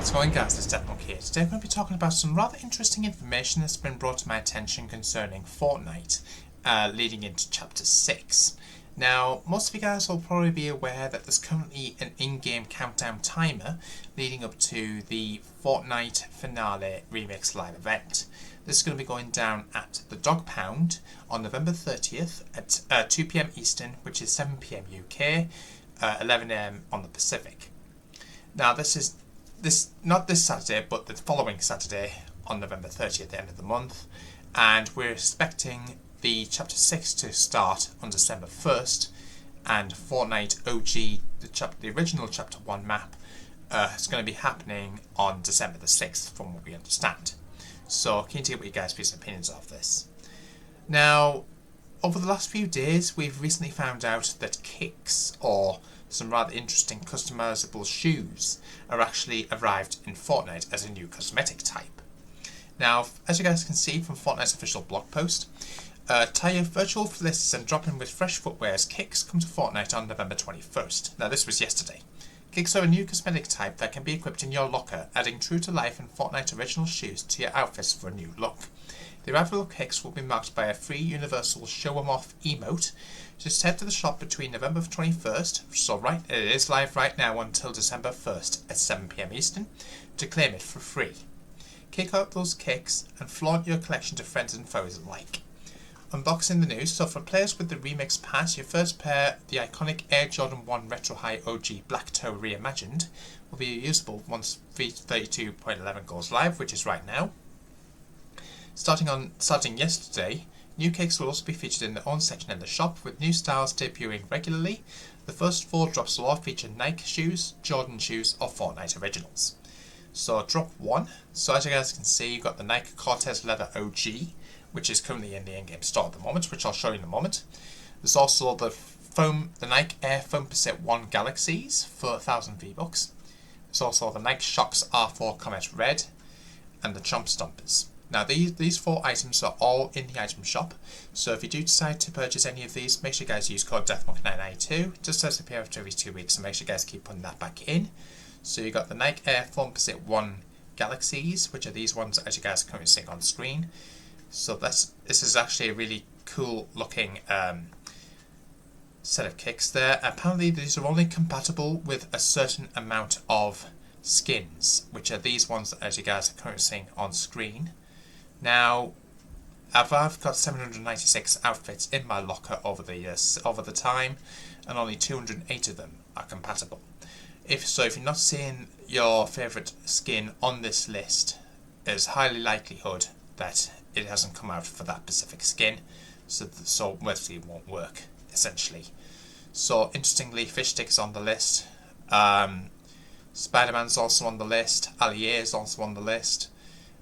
How's it going, guys? It's Deathmark here. Today I'm going to be talking about some rather interesting information that's been brought to my attention concerning Fortnite, leading into Chapter 6. Now, most of you guys will probably be aware that there's currently an in-game countdown timer leading up to the Fortnite Finale Remix live event. This is going to be going down at the Dog Pound on November 30th at 2 PM Eastern, which is 7 PM UK, 11 AM on the Pacific. Now, not this Saturday, but the following Saturday on November 30th, the end of the month, and we're expecting the Chapter 6 to start on December 1st, and Fortnite OG, the original Chapter 1 map, is going to be happening on December the 6th, from what we understand. So, keen to get what you guys' views and opinions of this. Now, over the last few days, we've recently found out that kicks, or some rather interesting customizable shoes, are actually arrived in Fortnite as a new cosmetic type. Now, as you guys can see from Fortnite's official blog post, tie your virtual lists and drop in with fresh footwear as kicks come to Fortnite on November 21st. Now, this was yesterday. Kicks are a new cosmetic type that can be equipped in your locker, adding true to life and Fortnite original shoes to your outfits for a new look. The arrival of kicks will be marked by a free universal show 'em off emote. Just head to the shop between November 21st, so it is live right now until December 1st at 7 PM Eastern, to claim it for free. Kick out those kicks and flaunt your collection to friends and foes alike. Unboxing the news, so for players with the Remix Pass, your first pair, the iconic Air Jordan 1 Retro High OG Black Toe Reimagined, will be usable once V32.11 goes live, which is right now. Starting yesterday, new kicks will also be featured in their own section in the shop, with new styles debuting regularly. The first 4 drops will all feature Nike shoes, Jordan shoes, or Fortnite originals. So drop 1. So as you guys can see, you've got the Nike Cortez Leather OG, which is currently in the in-game store at the moment, which I'll show you in a moment. There's also the Nike Air Foam Percent 1 Galaxies for 1,000 V-Bucks. There's also the Nike Shox R4 Comet Red and the Chomp Stompers. Now these 4 items are all in the item shop, so if you do decide to purchase any of these, make sure you guys use code DEATHMARK992, just as appear after every 2 weeks, so make sure you guys keep putting that back in. So you got the Nike Air Foam Percent 1 Galaxies, which are these ones as you guys are currently seeing on screen. So this is actually a really cool looking set of kicks there. Apparently these are only compatible with a certain amount of skins, which are these ones as you guys are currently seeing on screen. Now, I've got 796 outfits in my locker over the time, and only 208 of them are compatible. If you're not seeing your favourite skin on this list, there's highly likelihood that it hasn't come out for that specific skin, so mostly it won't work, essentially. So, interestingly, Fish Stick is on the list, Spider-Man's also on the list, Allier is also on the list.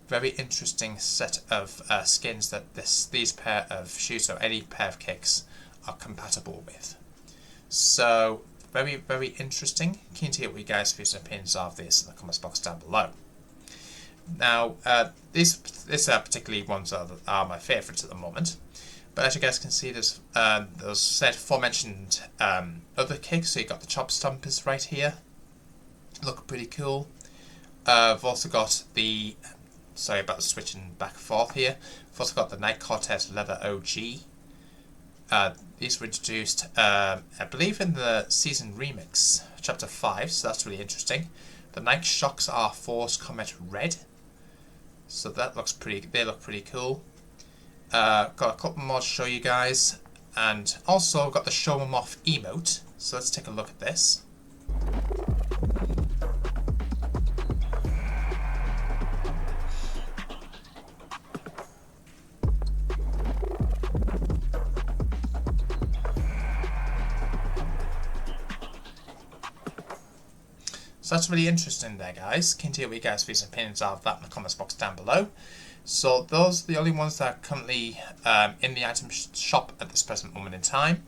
Very interesting set of skins that these pair of shoes, or any pair of kicks, are compatible with. So, very, very interesting. Keen to hear what you guys' views and opinions of this in the comments box down below. Now, these particularly ones are my favourites at the moment. But as you guys can see, there's those said aforementioned other kicks. So you've got the Chop Stompers right here. Look pretty cool. I've also got the... Sorry about the switching back and forth here. I've also got the Nike Cortez Leather OG. These were introduced, I believe, in the Season Remix, Chapter 5, so that's really interesting. The Nike Shox R4's Comet Red. So they look pretty cool. Got a couple more to show you guys. And also got the Show 'em Off emote. So let's take a look at this. So that's really interesting there, guys. Keen to hear what you guys' views and opinions of that in the comments box down below. So those are the only ones that are currently in the item shop at this present moment in time.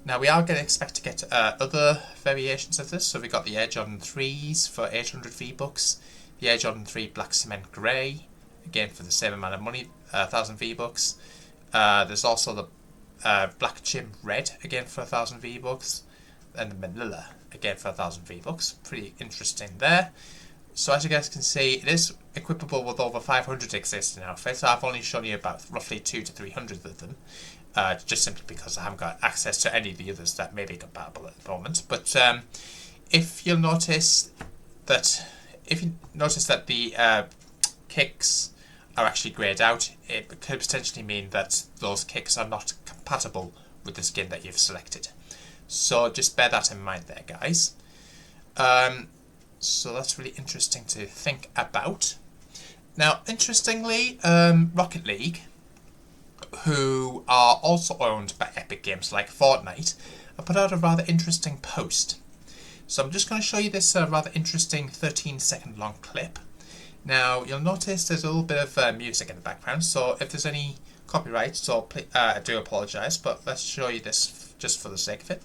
Now we are going to expect to get other variations of this. So we've got the Air Jordan 3s for 800 V-Bucks, the Air Jordan 3 Black Cement Grey, again for the same amount of money, 1,000 V-Bucks. There's also the Black Chim Red, again for 1,000 V-Bucks, and the Manila, again for 1,000 V-Bucks. Pretty interesting there. So as you guys can see, it is equipable with over 500 existing outfits. I've only shown you about roughly 200 to 300 of them, just simply because I haven't got access to any of the others that may be compatible at the moment. But if you notice that the kicks are actually greyed out, it could potentially mean that those kicks are not compatible with the skin that you've selected. So just bear that in mind there, guys. So that's really interesting to think about. Now, interestingly, Rocket League, who are also owned by Epic Games like Fortnite, have put out a rather interesting post. So I'm just going to show you this rather interesting 13-second long clip. Now, you'll notice there's a little bit of music in the background, so if there's any copyright, so I do apologise, but let's show you this just for the sake of it.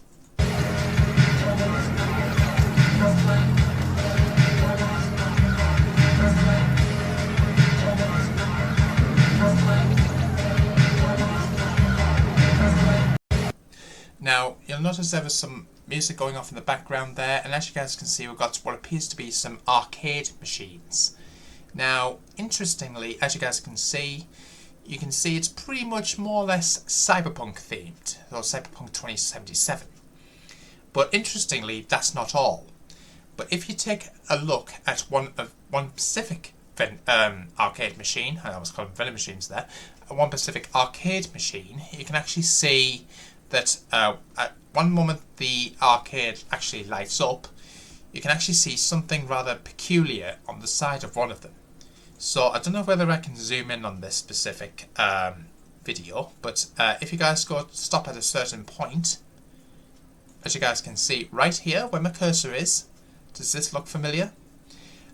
Now, you'll notice there was some music going off in the background there, and as you guys can see, we've got what appears to be some arcade machines. Now, interestingly, as you guys can see, it's pretty much more or less cyberpunk themed, or cyberpunk 2077. But interestingly, that's not all. But if you take a look at one specific arcade machine, I almost call them vending machines there, one specific arcade machine, you can actually see that at one moment the arcade actually lights up. You can actually see something rather peculiar on the side of one of them. So I don't know whether I can zoom in on this specific video, but if you guys stop at a certain point, as you guys can see right here where my cursor is, does this look familiar?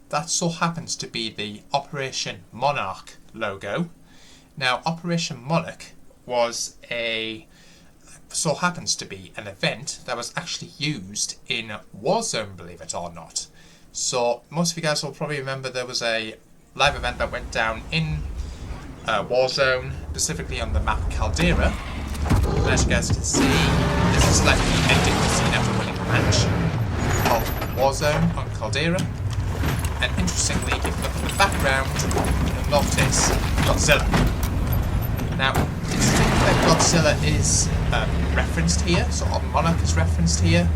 That so happens to be the Operation Monarch logo. Now, Operation Monarch so happens to be an event that was actually used in Warzone, believe it or not. So most of you guys will probably remember there was a live event that went down in Warzone, specifically on the map Caldera. And as you guys can see, this is like the ending scene after winning a match of Warzone on Caldera. And interestingly, if you look at the background, you'll notice Godzilla. Now, interesting that Godzilla is referenced here, so Monarch is referenced here.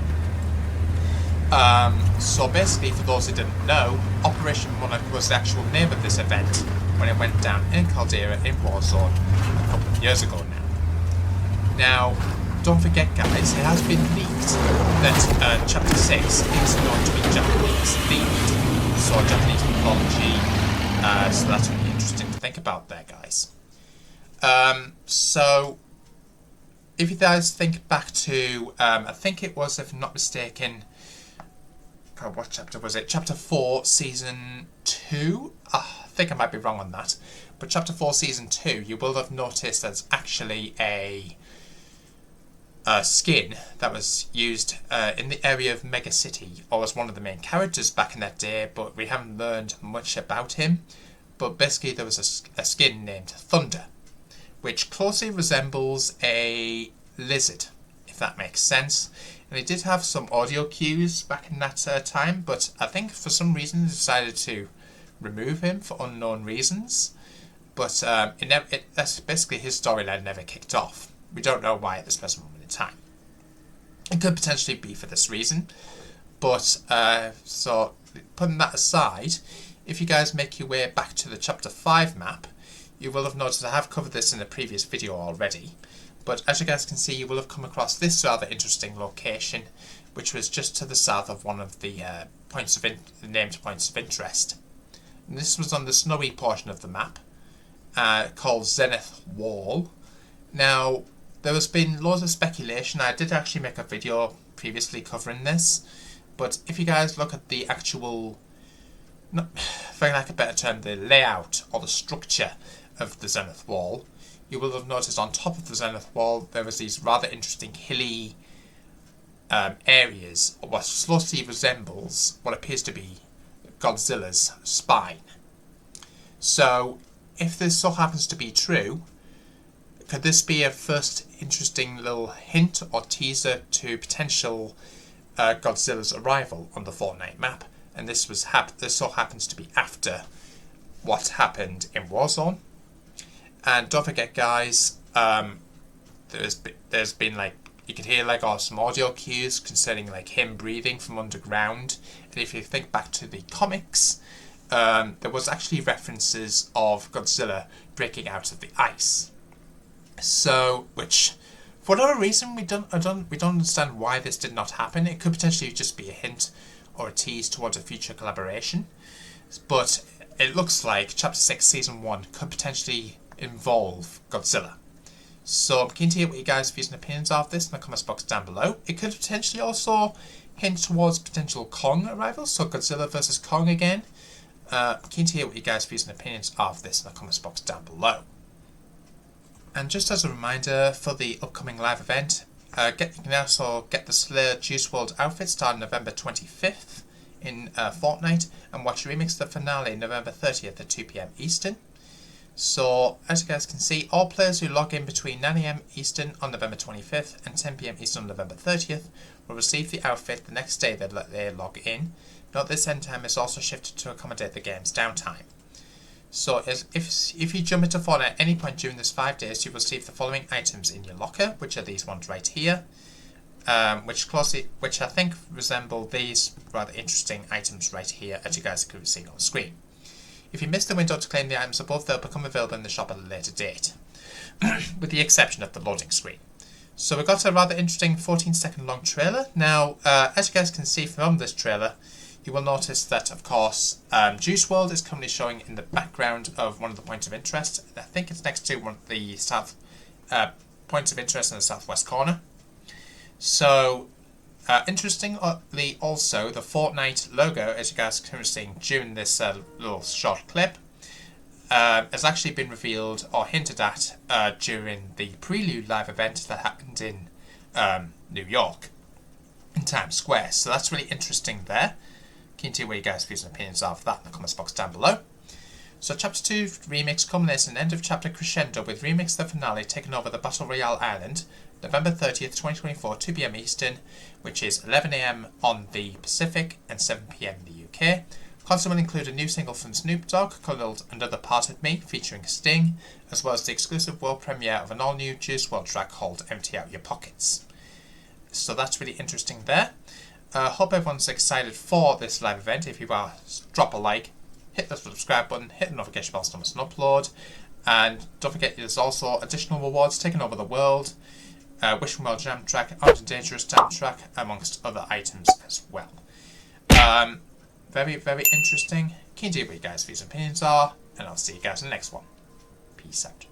So basically, for those who didn't know, Operation Monarch was the actual name of this event when it went down in Caldera in Warzone a couple of years ago now. Now, don't forget guys, it has been leaked that Chapter 6 is going to be Japanese themed, so Japanese mythology, so that's really interesting to think about there, guys. So, if you guys think back to, I think it was, if I'm not mistaken, God, what chapter was it? Chapter 4, Season 2? I think I might be wrong on that. But Chapter 4, Season 2, you will have noticed there's actually a skin that was used in the area of Mega City, or was one of the main characters back in that day, but we haven't learned much about him. But basically there was a skin named Thunder, which closely resembles a lizard, if that makes sense. And it did have some audio cues back in that time, but I think for some reason they decided to remove him for unknown reasons. But that's basically his storyline never kicked off. We don't know why at this present moment in time. It could potentially be for this reason, but so putting that aside, if you guys make your way back to the Chapter 5 map, you will have noticed I have covered this in a previous video already. But as you guys can see, you will have come across this rather interesting location, which was just to the south of one of the named points of interest. And this was on the snowy portion of the map, called Zenith Wall. Now, there has been loads of speculation. I did actually make a video previously covering this, but if you guys look at the actual, for lack of a better term, the layout or the structure of the Zenith Wall, you will have noticed on top of the Zenith Wall there was these rather interesting hilly areas, or what closely resembles what appears to be Godzilla's spine. So, if this so happens to be true, could this be a first interesting little hint or teaser to potential Godzilla's arrival on the Fortnite map? and this so happens to be after what happened in Warzone. And don't forget, guys, there's been like, you can hear like some audio cues concerning like him breathing from underground. And if you think back to the comics, there was actually references of Godzilla breaking out of the ice. So, which, for whatever reason, we don't understand why this did not happen. It could potentially just be a hint or a tease towards a future collaboration. But it looks like Chapter 6, Season 1 could potentially involve Godzilla. So I'm keen to hear what you guys' views and opinions are of this in the comments box down below. It could potentially also hint towards potential Kong arrival, so Godzilla versus Kong again. I'm keen to hear what you guys' views and opinions are of this in the comments box down below. And just as a reminder for the upcoming live event, you can also get the Slayer Juice WRLD outfit starting November 25th in Fortnite, and watch Remix the finale November 30th at 2 PM Eastern. So, as you guys can see, all players who log in between 9 AM Eastern on November 25th and 10 PM Eastern on November 30th will receive the outfit the next day that they log in. Note this end time is also shifted to accommodate the game's downtime. So, if you jump into Fortnite at any point during this 5 days, you will receive the following items in your locker, which are these ones right here, which I think resemble these rather interesting items right here, as you guys can see on screen. If you missed the window to claim the items above, they'll become available in the shop at a later date, with the exception of the loading screen. So we've got a rather interesting 14-second long trailer. Now, as you guys can see from this trailer, you will notice that, of course, Juice WRLD is currently showing in the background of one of the points of interest. I think it's next to one of the south points of interest in the southwest corner. So, interestingly, also, the Fortnite logo, as you guys can see during this little short clip, has actually been revealed or hinted at during the Prelude live event that happened in New York, in Times Square. So that's really interesting there. Keen to hear what you guys' views and opinions are of that in the comments box down below. So Chapter 2 Remix culminates in an end of chapter crescendo with Remix the finale taking over the Battle Royale Island, November 30th, 2024, 2 PM Eastern, which is 11 AM on the Pacific and 7 PM in the UK. Concert will include a new single from Snoop Dogg called Another Part of Me, featuring Sting, as well as the exclusive world premiere of an all-new Juice WRLD track called Empty Out Your Pockets. So that's really interesting there. Hope everyone's excited for this live event. If you are, drop a like, hit the subscribe button, hit the notification bell so much an upload, and don't forget there's also additional rewards taking over the world. Wishing Well Jam track, Armed and Dangerous Jam track, amongst other items as well. Very, very interesting. Keen to hear what you guys' views and opinions are, and I'll see you guys in the next one. Peace out.